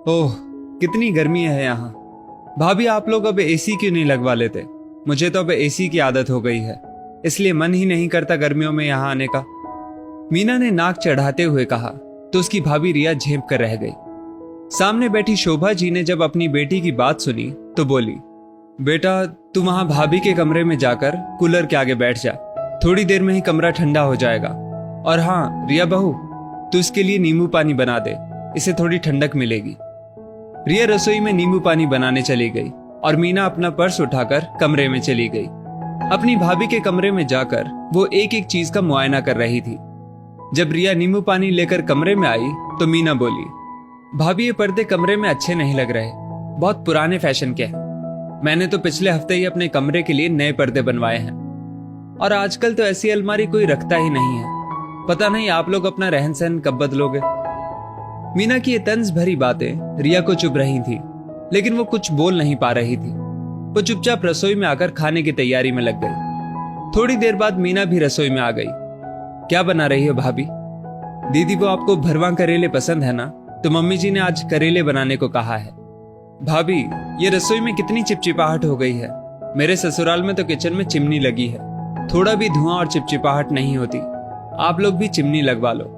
ओह, कितनी गर्मी है यहाँ। भाभी, आप लोग अब एसी क्यों नहीं लगवा लेते? मुझे तो अब एसी की आदत हो गई है, इसलिए मन ही नहीं करता गर्मियों में यहाँ आने का। मीना ने नाक चढ़ाते हुए कहा तो उसकी भाभी रिया झेप कर रह गई। सामने बैठी शोभा जी ने जब अपनी बेटी की बात सुनी तो बोली, बेटा तू वहां भाभी के कमरे में जाकर कूलर के आगे बैठ जा, थोड़ी देर में ही कमरा ठंडा हो जाएगा। और हाँ रिया बहू, तू इसके लिए नींबू पानी बना दे, इसे थोड़ी ठंडक मिलेगी। रिया रसोई में नींबू पानी बनाने चली गई और मीना अपना पर्स उठाकर कमरे में चली गई। अपनी भाभी के कमरे में जाकर वो एक एक चीज का मुआयना कर रही थी। जब रिया नींबू पानी लेकर कमरे में आई तो मीना बोली, भाभी ये पर्दे कमरे में अच्छे नहीं लग रहे, बहुत पुराने फैशन के हैं। मैंने तो पिछले हफ्ते ही अपने कमरे के लिए नए पर्दे बनवाए हैं, और आजकल तो ऐसी अलमारी कोई रखता ही नहीं है। पता नहीं आप लोग अपना रहन सहन कब बदलोगे। मीना की ये तंज भरी बातें रिया को चुभ रही थी, लेकिन वो कुछ बोल नहीं पा रही थी। वो चुपचाप रसोई में आकर खाने की तैयारी में लग गई। थोड़ी देर बाद मीना भी रसोई में आ गई। क्या बना रही हो भाभी? दीदी, वो आपको भरवा करेले पसंद है ना, तो मम्मी जी ने आज करेले बनाने को कहा है। भाभी, ये रसोई में कितनी चिपचिपाहट हो गई है। मेरे ससुराल में तो किचन में चिमनी लगी है, थोड़ा भी धुआं और चिपचिपाहट नहीं होती। आप लोग भी चिमनी लगवा लो।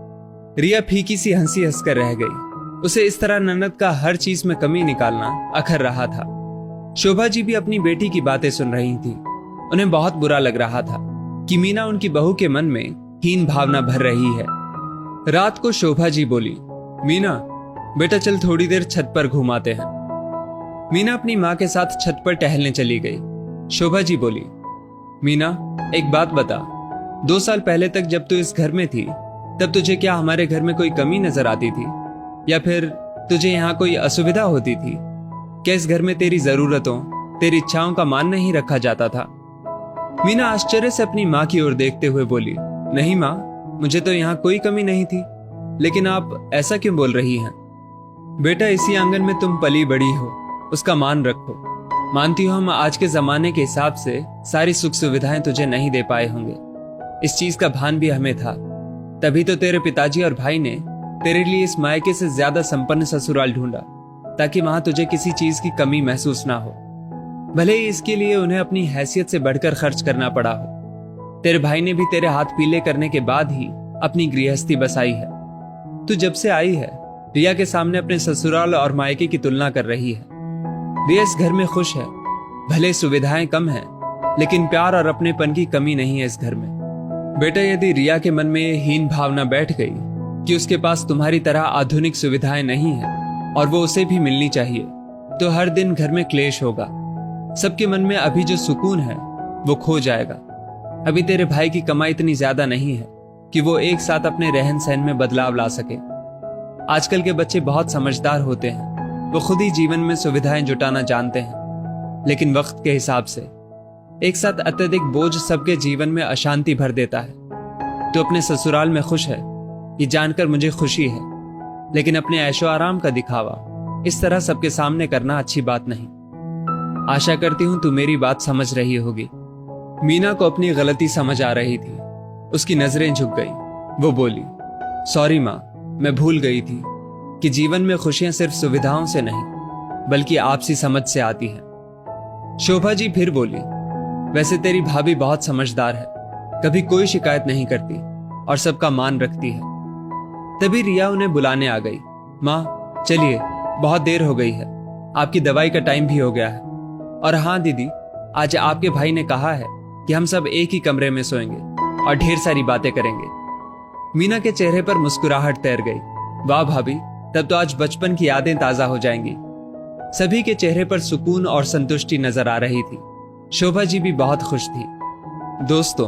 रिया फीकी सी हंसी हंसकर रह गई। उसे इस तरह ननद का हर चीज में कमी निकालना अखर रहा था। शोभा जी भी अपनी बेटी की बातें सुन रही थी। उन्हें बहुत बुरा लग रहा था कि मीना उनकी बहू के मन में हीन भावना भर रही है। रात को शोभा जी बोली, मीना बेटा चल थोड़ी देर छत पर घुमाते हैं। मीना अपनी माँ के साथ छत पर टहलने चली गई। शोभा जी बोली, मीना एक बात बता, 2 साल पहले तक जब तू इस घर में थी तब तुझे क्या हमारे घर में कोई कमी नजर आती थी, या फिर तुझे यहाँ कोई असुविधा होती थी? क्या इस घर में तेरी जरूरतों, तेरी इच्छाओं का मान नहीं रखा जाता था? मीना आश्चर्य से अपनी माँ की ओर देखते हुए बोली, नहीं माँ, मुझे तो यहाँ कोई कमी नहीं थी, लेकिन आप ऐसा क्यों बोल रही हैं? बेटा, इसी आंगन में तुम पली बड़ी हो, उसका मान रखो। मानती हो हम आज के जमाने के हिसाब से सारी सुख सुविधाएं तुझे नहीं दे पाए होंगे, इस चीज का भान भी हमें था। तभी तो तेरे पिताजी और भाई ने तेरे लिए इस मायके से ज्यादा संपन्न ससुराल ढूंढा, ताकि वहां तुझे किसी चीज की कमी महसूस ना हो, भले ही इसके लिए उन्हें अपनी हैसियत से बढ़कर खर्च करना पड़ा हो। तेरे भाई ने भी तेरे हाथ पीले करने के बाद ही अपनी गृहस्थी बसाई है। तू जब से आई है रिया के सामने अपने ससुराल और मायके की तुलना कर रही है। रिया इस घर में खुश है, भले सुविधाएं कम हैं, लेकिन प्यार और अपनेपन की कमी नहीं है इस घर में। बेटा, यदि रिया के मन में ये हीन भावना बैठ गई कि उसके पास तुम्हारी तरह आधुनिक सुविधाएं नहीं हैं और वो उसे भी मिलनी चाहिए, तो हर दिन घर में क्लेश होगा। सबके मन में अभी जो सुकून है वो खो जाएगा। अभी तेरे भाई की कमाई इतनी ज्यादा नहीं है कि वो एक साथ अपने रहन सहन में बदलाव ला सके। आजकल के बच्चे बहुत समझदार होते हैं, वो खुद ही जीवन में सुविधाएं जुटाना जानते हैं, लेकिन वक्त के हिसाब से एक साथ अत्यधिक बोझ सबके जीवन में अशांति भर देता है। तो अपने ससुराल में खुश है, ये जानकर मुझे खुशी है, लेकिन अपने ऐशो आराम का दिखावा इस तरह सबके सामने करना अच्छी बात नहीं। आशा करती हूं तू मेरी बात समझ रही होगी। मीना को अपनी गलती समझ आ रही थी। उसकी नजरें झुक गई। वो बोली, सॉरी माँ, मैं भूल गई थी कि जीवन में खुशियां सिर्फ सुविधाओं से नहीं बल्कि आपसी समझ से आती हैं। शोभा जी फिर बोली, वैसे तेरी भाभी बहुत समझदार है, कभी कोई शिकायत नहीं करती और सबका मान रखती है। तभी रिया उन्हें बुलाने आ गई। माँ चलिए, बहुत देर हो गई है, आपकी दवाई का टाइम भी हो गया है। और हाँ दीदी, आज आपके भाई ने कहा है कि हम सब एक ही कमरे में सोएंगे और ढेर सारी बातें करेंगे। मीना के चेहरे पर मुस्कुराहट तैर गई। वाह भाभी, तब तो आज बचपन की यादें ताजा हो जाएंगी। सभी के चेहरे पर सुकून और संतुष्टि नजर आ रही थी। शोभा जी भी बहुत खुश थी। दोस्तों,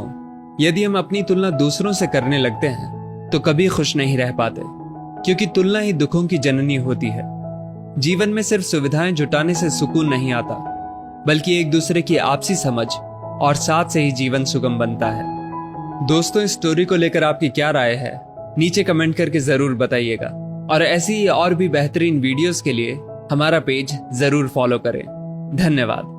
यदि हम अपनी तुलना दूसरों से करने लगते हैं तो कभी खुश नहीं रह पाते, क्योंकि तुलना ही दुखों की जननी होती है। जीवन में सिर्फ सुविधाएं जुटाने से सुकून नहीं आता, बल्कि एक दूसरे की आपसी समझ और साथ से ही जीवन सुगम बनता है। दोस्तों, इस स्टोरी को लेकर आपकी क्या राय है, नीचे कमेंट करके जरूर बताइएगा, और ऐसी ही और भी बेहतरीन वीडियोस के लिए हमारा पेज जरूर फॉलो करें। धन्यवाद।